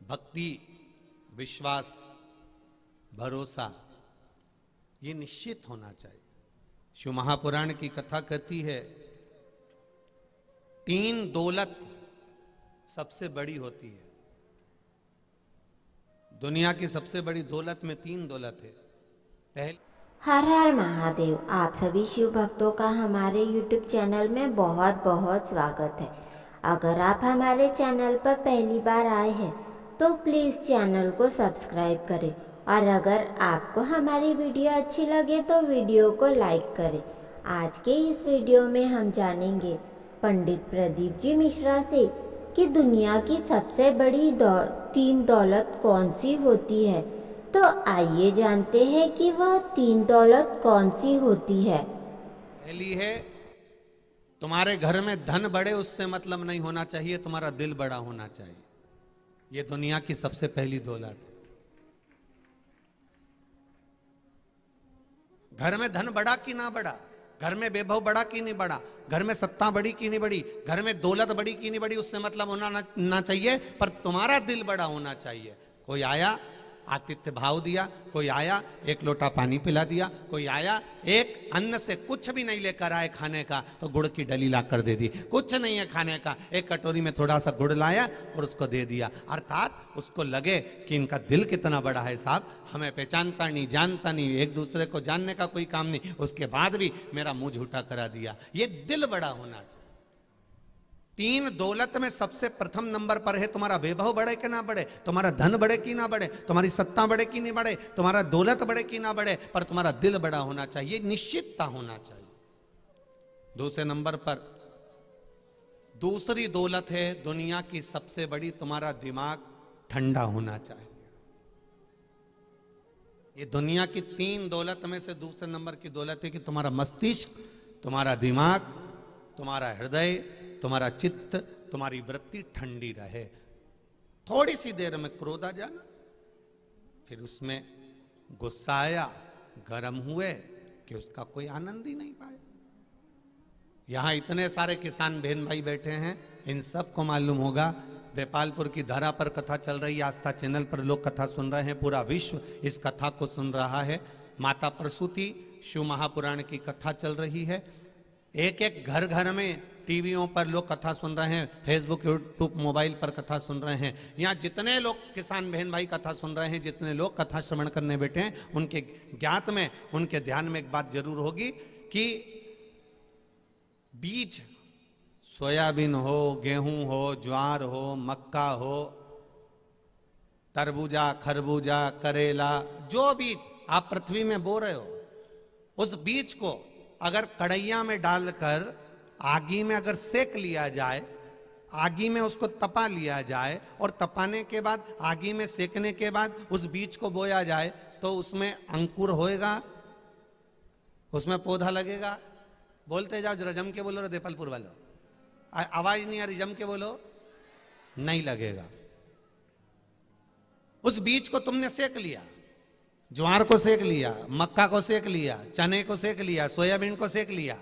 भक्ति, विश्वास, भरोसा ये निश्चित होना चाहिए। शिव महापुराण की कथा कहती है 3 दौलत सबसे बड़ी होती है। दुनिया की सबसे बड़ी दौलत में 3 दौलत है। पहले हर हर महादेव। आप सभी शिव भक्तों का हमारे YouTube चैनल में बहुत बहुत स्वागत है। अगर आप हमारे चैनल पर पहली बार आए हैं तो प्लीज़ चैनल को सब्सक्राइब करें और अगर आपको हमारी वीडियो अच्छी लगे तो वीडियो को लाइक करें। आज के इस वीडियो में हम जानेंगे पंडित प्रदीप जी मिश्रा से कि दुनिया की सबसे बड़ी 3 दौलत कौन सी होती है। तो आइए जानते हैं कि वह 3 दौलत कौन सी होती है। पहली है तुम्हारे घर में धन बढ़े उससे मतलब नहीं होना चाहिए, तुम्हारा दिल बड़ा होना चाहिए। यह दुनिया की सबसे पहली दौलत है। घर में धन बढ़ा कि ना बढ़ा, घर में वैभव बढ़ा कि नहीं बढ़ा, घर में सत्ता बढ़ी कि नहीं बढ़ी, घर में दौलत बढ़ी कि नहीं बढ़ी, उससे मतलब होना ना चाहिए, पर तुम्हारा दिल बड़ा होना चाहिए। कोई आया आतिथ्य भाव दिया, कोई आया एक लोटा पानी पिला दिया, कोई आया एक अन्न से कुछ भी नहीं लेकर आए खाने का तो गुड़ की डली ला कर दे दी, कुछ नहीं है खाने का, एक कटोरी में थोड़ा सा गुड़ लाया और उसको दे दिया। अर्थात उसको लगे कि इनका दिल कितना बड़ा है साहब, हमें पहचानता नहीं, जानता नहीं, एक दूसरे को जानने का कोई काम नहीं, उसके बाद भी मेरा मुंह झूठा करा दिया। ये दिल बड़ा होना चाहिए। 3 दौलत में सबसे प्रथम नंबर पर है तुम्हारा वैभव बढ़े कि ना बढ़े, तुम्हारा धन बढ़े कि ना बढ़े, तुम्हारी सत्ता बढ़े कि नहीं बढ़े, तुम्हारा दौलत बढ़े कि ना बढ़े, पर तुम्हारा दिल बड़ा होना चाहिए, निश्चितता होना चाहिए। दूसरे नंबर पर दूसरी दौलत है दुनिया की सबसे बड़ी, तुम्हारा दिमाग ठंडा होना चाहिए। ये दुनिया की 3 दौलत में से दूसरे नंबर की दौलत है कि तुम्हारा मस्तिष्क, तुम्हारा दिमाग, तुम्हारा हृदय, तुम्हारा चित्त, तुम्हारी वृत्ति ठंडी रहे। थोड़ी सी देर में क्रोध आ जाना, फिर उसमें गुस्सा आया, गर्म हुए कि उसका कोई आनंद ही नहीं पाया। यहां इतने सारे किसान बहन भाई बैठे हैं, इन सबको मालूम होगा देपालपुर की धरा पर कथा चल रही है, आस्था चैनल पर लोग कथा सुन रहे हैं, पूरा विश्व इस कथा को सुन रहा है। माता प्रसूति शिव महापुराण की कथा चल रही है। एक एक घर घर में टीवियों पर लोग कथा सुन रहे हैं, फेसबुक यूट्यूब मोबाइल पर कथा सुन रहे हैं। यहाँ जितने लोग किसान बहन भाई कथा सुन रहे हैं, जितने लोग कथा श्रवण करने बैठे हैं, उनके ज्ञात में, उनके ध्यान में एक बात जरूर होगी कि बीज सोयाबीन हो, गेहूं हो, ज्वार हो, मक्का हो, तरबूजा, खरबूजा, करेला, जो बीज आप पृथ्वी में बो रहे हो, उस बीज को अगर कढ़ैया में डालकर आगी में अगर सेक लिया जाए, आगी में उसको तपा लिया जाए और तपाने के बाद आगी में सेकने के बाद उस बीज को बोया जाए तो उसमें अंकुर होएगा, उसमें पौधा लगेगा। बोलते जाओ जरा, जम के बोलो रे देपालपुर वालों, आवाज नहीं आ रही, जम के बोलो। नहीं लगेगा। उस बीज को तुमने सेक लिया, ज्वार को सेक लिया, मक्का को सेक लिया, चने को सेक लिया, सोयाबीन को सेक लिया,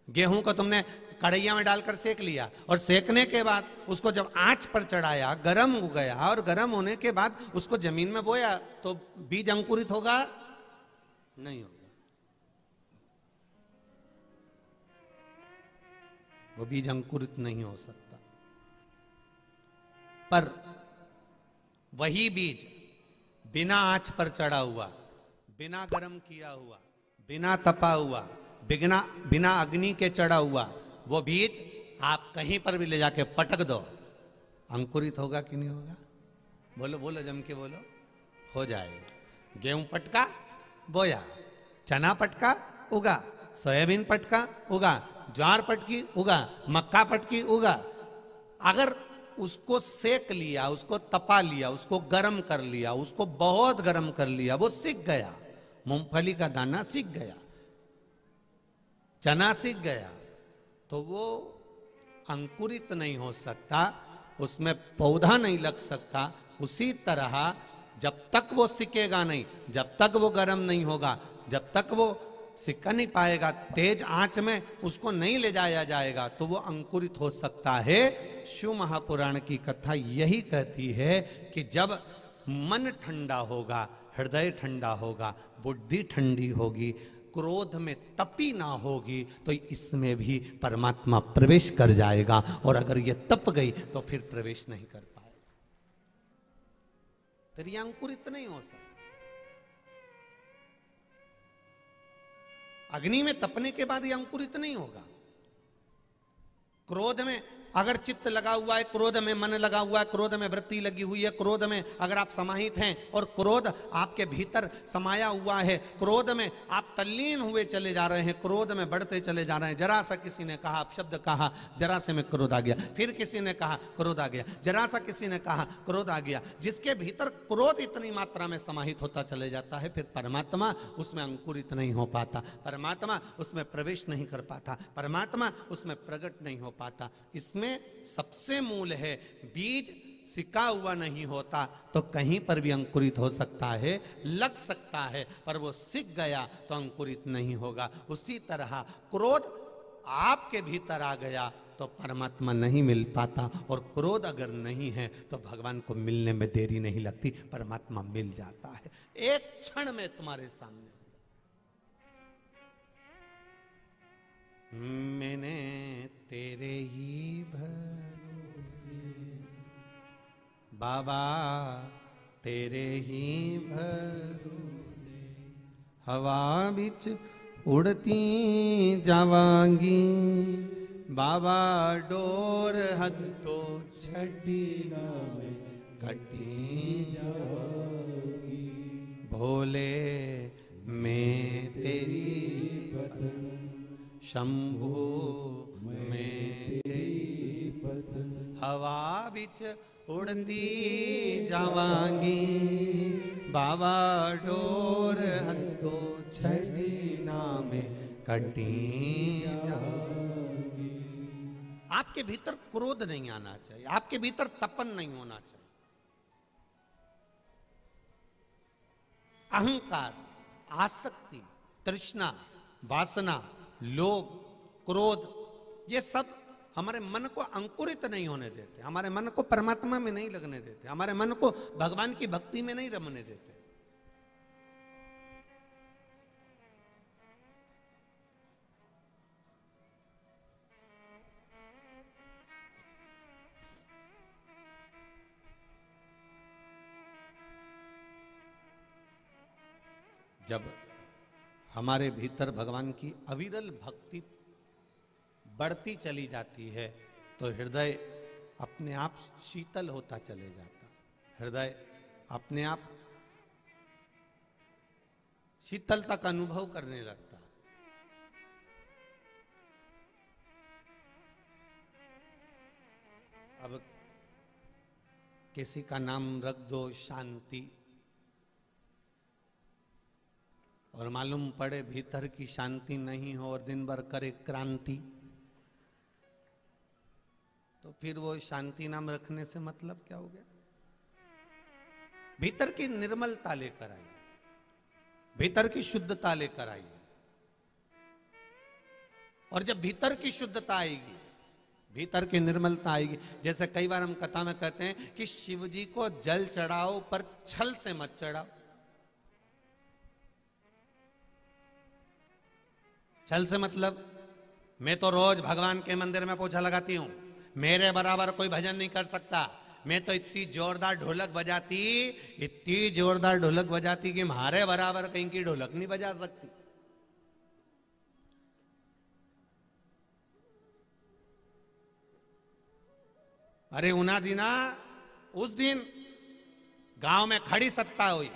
गेहूं को तुमने कढ़ैया में डालकर सेक लिया और सेकने के बाद उसको जब आंच पर चढ़ाया, गर्म हो गया और गर्म होने के बाद उसको जमीन में बोया तो बीज अंकुरित होगा? नहीं होगा। वो बीज अंकुरित नहीं हो सकता। पर वही बीज बिना आंच पर चढ़ा हुआ, बिना गर्म किया हुआ, बिना तपा हुआ, बिना अग्नि के चढ़ा हुआ, वो बीज आप कहीं पर भी ले जाके पटक दो, अंकुरित होगा कि नहीं होगा? बोलो बोलो, जम के बोलो। हो जाएगा। गेहूं पटका, बोया, चना पटका, उगा, सोयाबीन पटका, उगा, ज्वार पटकी, उगा, मक्का पटकी, उगा। अगर उसको सेक लिया, उसको तपा लिया, उसको गर्म कर लिया, उसको बहुत गर्म कर लिया, वो सिक गया। मूंगफली का दाना सिक गया, चना सीख गया, तो वो अंकुरित नहीं हो सकता, उसमें पौधा नहीं लग सकता। उसी तरह जब तक वो सिकेगा नहीं, जब तक वो गर्म नहीं होगा, जब तक वो सिक्का नहीं पाएगा, तेज आंच में उसको नहीं ले जाया जाएगा, तो वो अंकुरित हो सकता है। शिव महापुराण की कथा यही कहती है कि जब मन ठंडा होगा, हृदय ठंडा होगा, बुद्धि ठंडी होगी, क्रोध में तपी ना होगी, तो इसमें भी परमात्मा प्रवेश कर जाएगा। और अगर ये तप गई तो फिर प्रवेश नहीं कर पाएगा, फिर ये अंकुरित नहीं हो सकता। अग्नि में तपने के बाद ये अंकुरित नहीं होगा। क्रोध में अगर चित्त लगा हुआ है, क्रोध में मन लगा हुआ है, क्रोध में वृत्ति लगी हुई है, क्रोध में अगर आप समाहित हैं और क्रोध आपके भीतर समाया हुआ है, क्रोध में आप तल्लीन हुए चले जा रहे हैं, क्रोध में बढ़ते चले जा रहे हैं। जरा सा किसी ने कहा, शब्द कहा, जरा से में क्रोध आ गया, फिर किसी ने कहा क्रोध आ गया, जरा सा किसी ने कहा क्रोध आ गया। जिसके भीतर क्रोध इतनी मात्रा में समाहित होता चले जाता है, फिर परमात्मा उसमें अंकुरित नहीं हो पाता, परमात्मा उसमें प्रवेश नहीं कर पाता, परमात्मा उसमें प्रकट नहीं हो पाता। इसमें सबसे मूल है, बीज सिका हुआ नहीं होता तो कहीं पर भी अंकुरित हो सकता है, लग सकता है, पर वो सिक गया तो अंकुरित नहीं होगा। उसी तरह क्रोध आपके भीतर आ गया तो परमात्मा नहीं मिल पाता, और क्रोध अगर नहीं है तो भगवान को मिलने में देरी नहीं लगती, परमात्मा मिल जाता है एक क्षण में तुम्हारे सामने। मैंने तेरे ही भरोसे बाबा, तेरे ही भरोसे हवा बिच उड़ती जावांगी, बाबा डोर हथो छड़ी कटी जावांगी, भोले मैं तेरी शंभु में हवा बिच उड़ती जावांगी, बाबा डोर हथो छड़ी नामे कटी जावांगी। आपके भीतर क्रोध नहीं आना चाहिए, आपके भीतर तपन नहीं होना चाहिए। अहंकार, आसक्ति, तृष्णा, वासना, लोभ, क्रोध, ये सब हमारे मन को अंकुरित नहीं होने देते, हमारे मन को परमात्मा में नहीं लगने देते, हमारे मन को भगवान की भक्ति में नहीं रमने देते। जब हमारे भीतर भगवान की अविरल भक्ति बढ़ती चली जाती है तो हृदय अपने आप शीतल होता चले जाता, हृदय अपने आप शीतलता का अनुभव करने लगता। अब किसी का नाम रख दो शांति, और मालूम पड़े भीतर की शांति नहीं हो और दिन भर करे क्रांति, तो फिर वो शांति नाम रखने से मतलब क्या हो गया? भीतर की निर्मलता लेकर आइए, भीतर की शुद्धता लेकर आइए, और जब भीतर की शुद्धता आएगी, भीतर की निर्मलता आएगी। जैसे कई बार हम कथा में कहते हैं कि शिव जी को जल चढ़ाओ पर छल से मत चढ़ाओ। छल से मतलब, मैं तो रोज भगवान के मंदिर में पोछा लगाती हूं, मेरे बराबर कोई भजन नहीं कर सकता, मैं तो इतनी जोरदार ढोलक बजाती, इतनी जोरदार ढोलक बजाती कि हमारे बराबर कहीं की ढोलक नहीं बजा सकती। अरे उना दिना उस दिन गांव में खड़ी सत्ता हुई,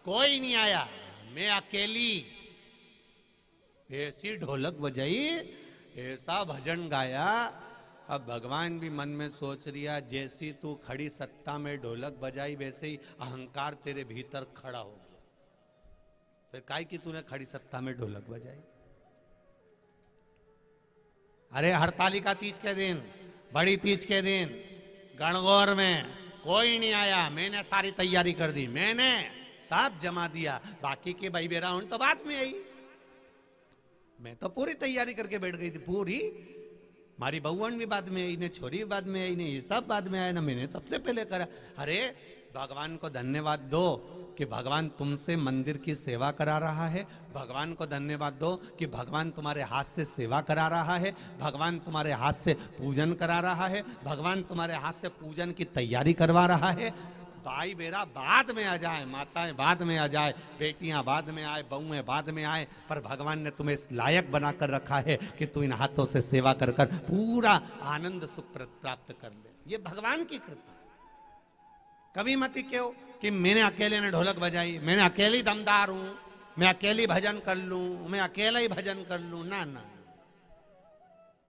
कोई नहीं आया, मैं अकेली ऐसी ढोलक बजाई, ऐसा भजन गाया। अब भगवान भी मन में सोच रिया, जैसी तू खड़ी सत्ता में ढोलक बजाई वैसे ही अहंकार तेरे भीतर खड़ा हो गया, फिर काहे कि तूने खड़ी सत्ता में ढोलक बजाई। अरे हरतालिका तीज के दिन, बड़ी तीज के दिन गणगौर में कोई नहीं आया, मैंने सारी तैयारी कर दी, मैंने सब जमा दिया, बाकी के भाई बेरा उन तो बाद में आई। मैं तो पूरी तैयारी करके बैठ गई थी, पूरी। हमारी बहुवन भी बाद में आई, ने छोरी भी बाद में आई, ने ये सब बाद में आया ना, मैंने सबसे पहले करा। अरे भगवान को धन्यवाद दो कि भगवान तुमसे मंदिर की सेवा करा रहा है। भगवान को धन्यवाद दो कि भगवान तुम्हारे हाथ से सेवा करा रहा है। भगवान तुम्हारे हाथ से पूजन करा रहा है। भगवान तुम्हारे हाथ से पूजन की तैयारी करवा रहा है। भाई बेरा बाद में आ जाए, माताएं बाद में आ जाए, बेटियां बाद में आए, बहुएं बाद में आए, पर भगवान ने तुम्हें इस लायक बनाकर रखा है कि तू इन हाथों से सेवा कर कर पूरा आनंद सुख प्राप्त कर ले। ये भगवान की कृपा। कभी मत क्यों कि मैंने अकेले ने ढोलक बजाई, मैंने अकेली दमदार हूं, मैं अकेली भजन कर लूं, मैं अकेला ही भजन कर लूं। ना ना,